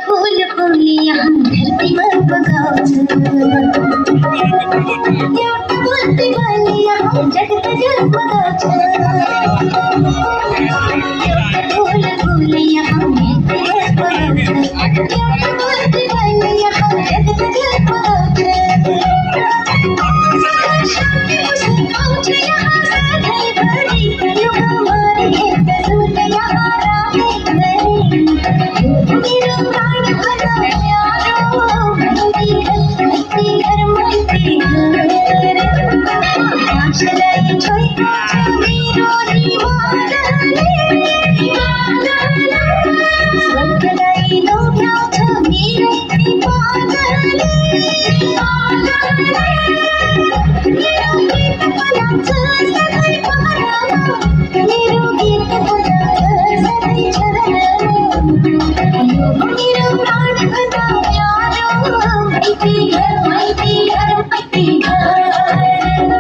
फूल फूलिया धरती पर बगावत बोलती वालिया जगत जग बगावत फूल फूलिया धरती पर बगावत बोलती वालिया जगत जग बगावत माहिती घर